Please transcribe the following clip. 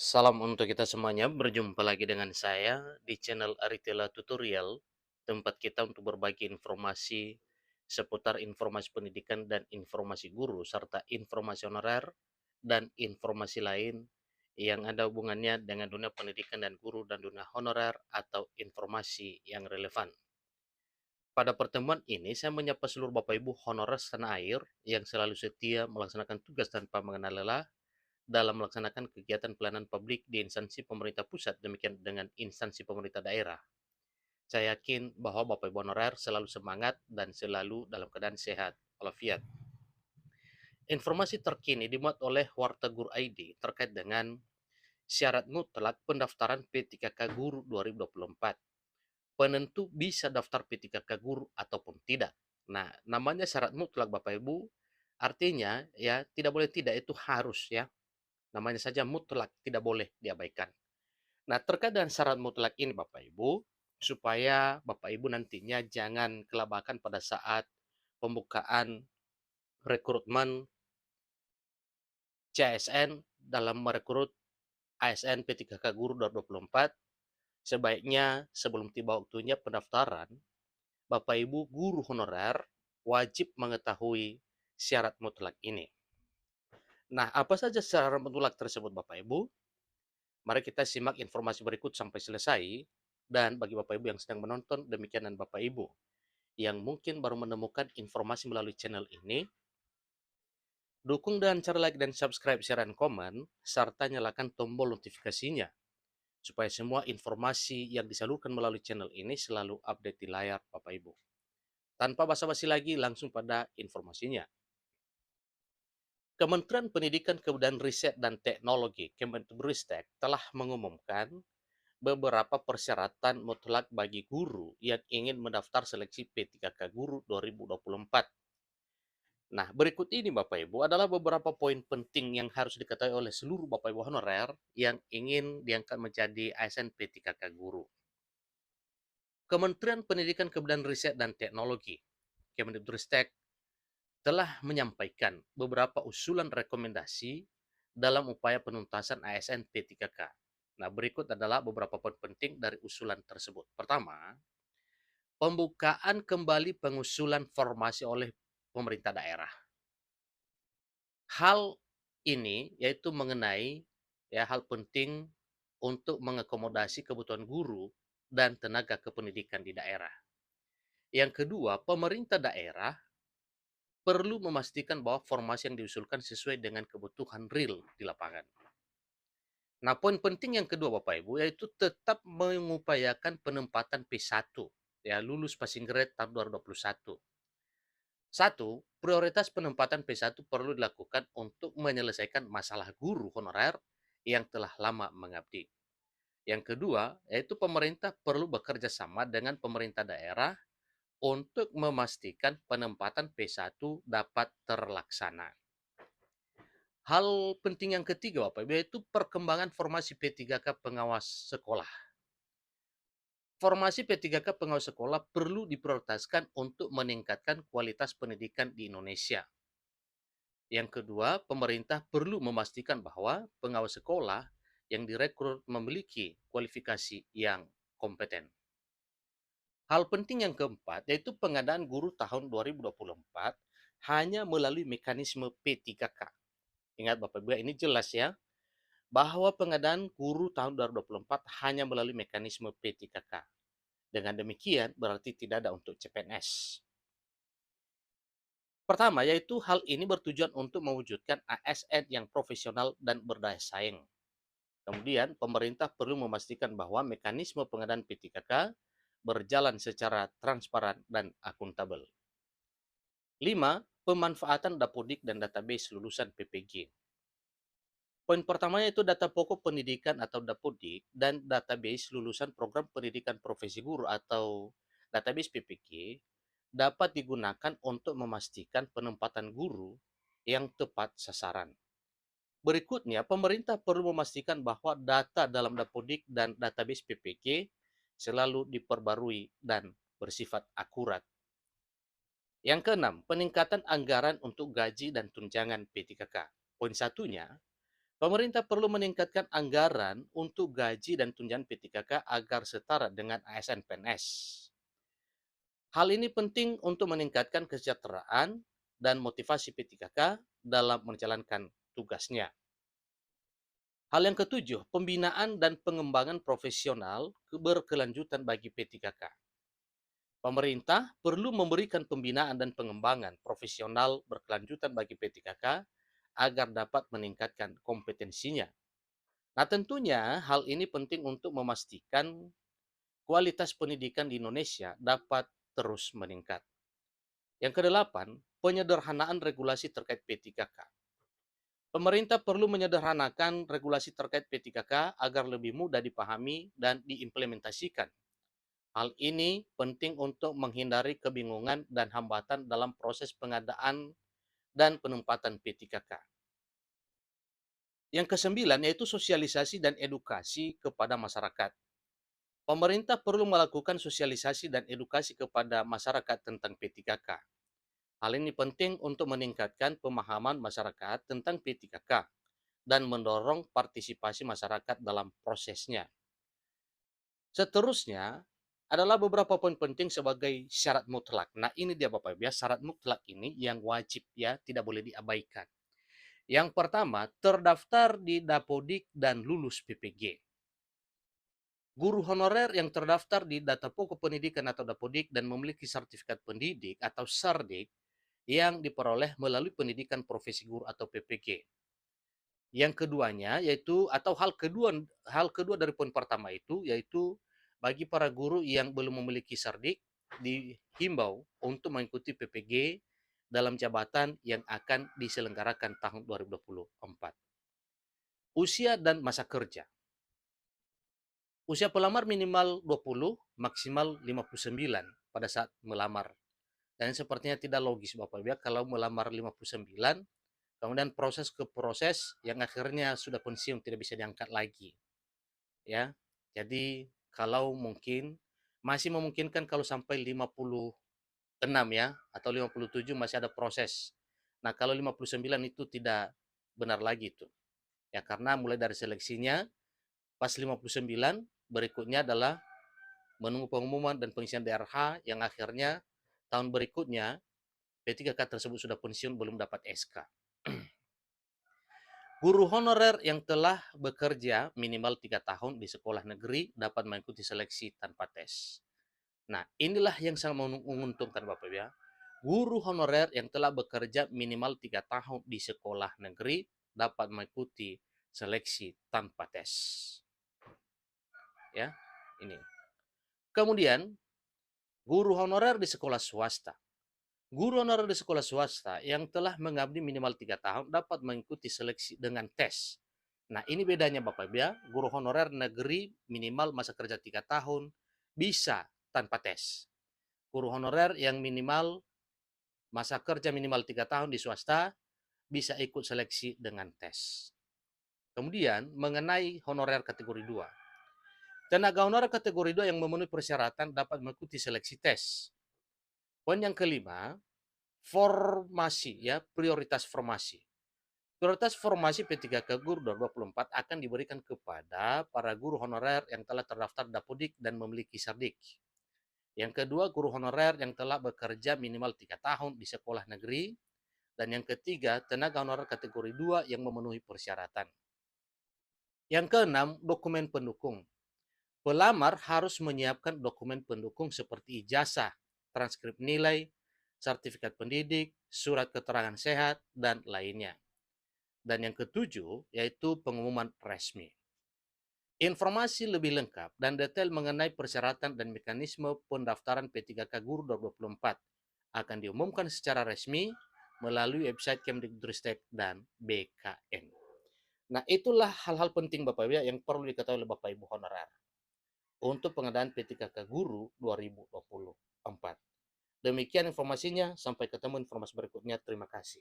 Salam untuk kita semuanya, berjumpa lagi dengan saya di channel Aritela Tutorial, tempat kita untuk berbagi informasi seputar informasi pendidikan dan informasi guru, serta informasi honorer dan informasi lain yang ada hubungannya dengan dunia pendidikan dan guru dan dunia honorer atau informasi yang relevan. Pada pertemuan ini, saya menyapa seluruh Bapak Ibu honorer setanah air yang selalu setia melaksanakan tugas tanpa mengenal lelah dalam melaksanakan kegiatan pelayanan publik di instansi pemerintah pusat, demikian dengan instansi pemerintah daerah. Saya yakin bahwa Bapak Ibu honorer selalu semangat dan selalu dalam keadaan sehat walafiat. Informasi terkini dimuat oleh Warta Guru ID terkait dengan syarat mutlak pendaftaran P3K Guru 2024. Penentu bisa daftar P3K Guru ataupun tidak. Nah, namanya syarat mutlak Bapak Ibu, artinya ya tidak boleh tidak, itu harus ya. Namanya saja mutlak, tidak boleh diabaikan. Nah, terkait dengan syarat mutlak ini Bapak Ibu, supaya Bapak Ibu nantinya jangan kelabakan pada saat pembukaan rekrutmen CSN dalam merekrut ASN P3K Guru 2024, sebaiknya sebelum tiba waktunya pendaftaran, Bapak Ibu guru honorer wajib mengetahui syarat mutlak ini. Nah, apa saja syarat mutlak tersebut Bapak Ibu? Mari kita simak informasi berikut sampai selesai. Dan bagi Bapak Ibu yang sedang menonton, demikian dan Bapak Ibu yang mungkin baru menemukan informasi melalui channel ini, dukung dengan cara like dan subscribe, share, dan komen, serta nyalakan tombol notifikasinya, supaya semua informasi yang disalurkan melalui channel ini selalu update di layar Bapak Ibu. Tanpa basa-basi lagi, langsung pada informasinya. Kementerian Pendidikan, Kebudayaan Riset dan Teknologi Kemendikbudristek telah mengumumkan beberapa persyaratan mutlak bagi guru yang ingin mendaftar seleksi P3K Guru 2024. Nah, berikut ini Bapak Ibu adalah beberapa poin penting yang harus diketahui oleh seluruh Bapak Ibu honorer yang ingin diangkat menjadi ASN P3K Guru. Kementerian Pendidikan, Kebudayaan Riset dan Teknologi Kemendikbudristek telah menyampaikan beberapa usulan rekomendasi dalam upaya penuntasan ASN P3K. Nah, berikut adalah beberapa poin penting dari usulan tersebut. Pertama, pembukaan kembali pengusulan formasi oleh pemerintah daerah. Hal ini yaitu mengenai hal penting untuk mengakomodasi kebutuhan guru dan tenaga kependidikan di daerah. Yang kedua, pemerintah daerah perlu memastikan bahwa formasi yang diusulkan sesuai dengan kebutuhan real di lapangan. Nah, poin penting yang kedua Bapak Ibu yaitu tetap mengupayakan penempatan P1, ya lulus passing grade tahun 2021. Satu, prioritas penempatan P1 perlu dilakukan untuk menyelesaikan masalah guru honorer yang telah lama mengabdi. Yang kedua, yaitu pemerintah perlu bekerja sama dengan pemerintah daerah untuk memastikan penempatan P1 dapat terlaksana. Hal penting yang ketiga, Bapak Ibu, yaitu perkembangan formasi P3K pengawas sekolah. Formasi P3K pengawas sekolah perlu diprioritaskan untuk meningkatkan kualitas pendidikan di Indonesia. Yang kedua, pemerintah perlu memastikan bahwa pengawas sekolah yang direkrut memiliki kualifikasi yang kompeten. Hal penting yang keempat, yaitu pengadaan guru tahun 2024 hanya melalui mekanisme P3K. Ingat Bapak Ibu, ini jelas ya, bahwa pengadaan guru tahun 2024 hanya melalui mekanisme P3K. Dengan demikian, berarti tidak ada untuk CPNS. Pertama, yaitu hal ini bertujuan untuk mewujudkan ASN yang profesional dan berdaya saing. Kemudian, pemerintah perlu memastikan bahwa mekanisme pengadaan P3K berjalan secara transparan dan akuntabel. 5. Pemanfaatan dapodik dan database lulusan PPG. Poin pertamanya itu data pokok pendidikan atau dapodik dan database lulusan program pendidikan profesi guru atau database PPG dapat digunakan untuk memastikan penempatan guru yang tepat sasaran. Berikutnya, pemerintah perlu memastikan bahwa data dalam dapodik dan database PPG selalu diperbarui dan bersifat akurat. Yang keenam, peningkatan anggaran untuk gaji dan tunjangan P3K. Poin satunya, Pemerintah perlu meningkatkan anggaran untuk gaji dan tunjangan P3K agar setara dengan ASN PNS. Hal ini penting untuk meningkatkan kesejahteraan dan motivasi P3K dalam menjalankan tugasnya. Hal yang ketujuh, pembinaan dan pengembangan profesional berkelanjutan bagi P3K. Pemerintah perlu memberikan pembinaan dan pengembangan profesional berkelanjutan bagi P3K agar dapat meningkatkan kompetensinya. Nah, tentunya hal ini penting untuk memastikan kualitas pendidikan di Indonesia dapat terus meningkat. Yang kedelapan, penyederhanaan regulasi terkait P3K. Pemerintah perlu menyederhanakan regulasi terkait P3K agar lebih mudah dipahami dan diimplementasikan. Hal ini penting untuk menghindari kebingungan dan hambatan dalam proses pengadaan dan penempatan P3K. Yang kesembilan yaitu sosialisasi dan edukasi kepada masyarakat. Pemerintah perlu melakukan sosialisasi dan edukasi kepada masyarakat tentang P3K. Hal ini penting untuk meningkatkan pemahaman masyarakat tentang P3K dan mendorong partisipasi masyarakat dalam prosesnya. Seterusnya adalah beberapa poin penting sebagai syarat mutlak. Nah, ini dia Bapak Ibu ya, syarat mutlak ini yang wajib ya, tidak boleh diabaikan. Yang pertama, terdaftar di Dapodik dan lulus PPG. Guru honorer yang terdaftar di Data Pokok Pendidikan atau Dapodik dan memiliki sertifikat pendidik atau Sardik yang diperoleh melalui pendidikan profesi guru atau PPG. Yang keduanya yaitu atau hal kedua dari poin pertama itu yaitu bagi para guru yang belum memiliki Sardik dihimbau untuk mengikuti PPG dalam jabatan yang akan diselenggarakan tahun 2024. Usia dan masa kerja. Usia pelamar minimal 20, maksimal 59 pada saat melamar. Dan sepertinya tidak logis Bapak Ibu kalau melamar 59 kemudian proses ke proses yang akhirnya sudah pensiun tidak bisa diangkat lagi. Ya. Jadi kalau mungkin masih memungkinkan kalau sampai 56 ya atau 57 masih ada proses. Nah, kalau 59 itu tidak benar lagi itu. Ya karena mulai dari seleksinya pas 59 berikutnya adalah menunggu pengumuman dan pengisian DRH yang akhirnya tahun berikutnya P3K tersebut sudah pensiun belum dapat SK. Guru honorer yang telah bekerja minimal 3 tahun di sekolah negeri dapat mengikuti seleksi tanpa tes. Nah, inilah yang sangat menguntungkan Bapak Ibu ya. Guru honorer yang telah bekerja minimal 3 tahun di sekolah negeri dapat mengikuti seleksi tanpa tes. Ya, ini. Kemudian, guru honorer di sekolah swasta. Guru honorer di sekolah swasta yang telah mengabdi minimal 3 tahun dapat mengikuti seleksi dengan tes. Nah, ini bedanya Bapak Ibu ya. Guru honorer negeri minimal masa kerja 3 tahun bisa tanpa tes. Guru honorer yang minimal masa kerja minimal 3 tahun di swasta bisa ikut seleksi dengan tes. Kemudian, mengenai honorer kategori 2. Tenaga honorer kategori 2 yang memenuhi persyaratan dapat mengikuti seleksi tes. Poin yang kelima, formasi ya, prioritas formasi. Prioritas formasi P3K Guru 2024 akan diberikan kepada para guru honorer yang telah terdaftar Dapodik dan memiliki Sardik. Yang kedua, guru honorer yang telah bekerja minimal 3 tahun di sekolah negeri. Dan yang ketiga, tenaga honorer kategori 2 yang memenuhi persyaratan. Yang keenam, dokumen pendukung. Pelamar harus menyiapkan dokumen pendukung seperti ijazah, transkrip nilai, sertifikat pendidik, surat keterangan sehat, dan lainnya. Dan yang ketujuh, yaitu pengumuman resmi. Informasi lebih lengkap dan detail mengenai persyaratan dan mekanisme pendaftaran P3K Guru 2024 akan diumumkan secara resmi melalui website Kemdikbudristek dan BKN. Nah, itulah hal-hal penting Bapak Ibu yang perlu diketahui oleh Bapak Ibu honorer untuk pengadaan P3K Guru 2024. Demikian informasinya, sampai ketemu informasi berikutnya. Terima kasih.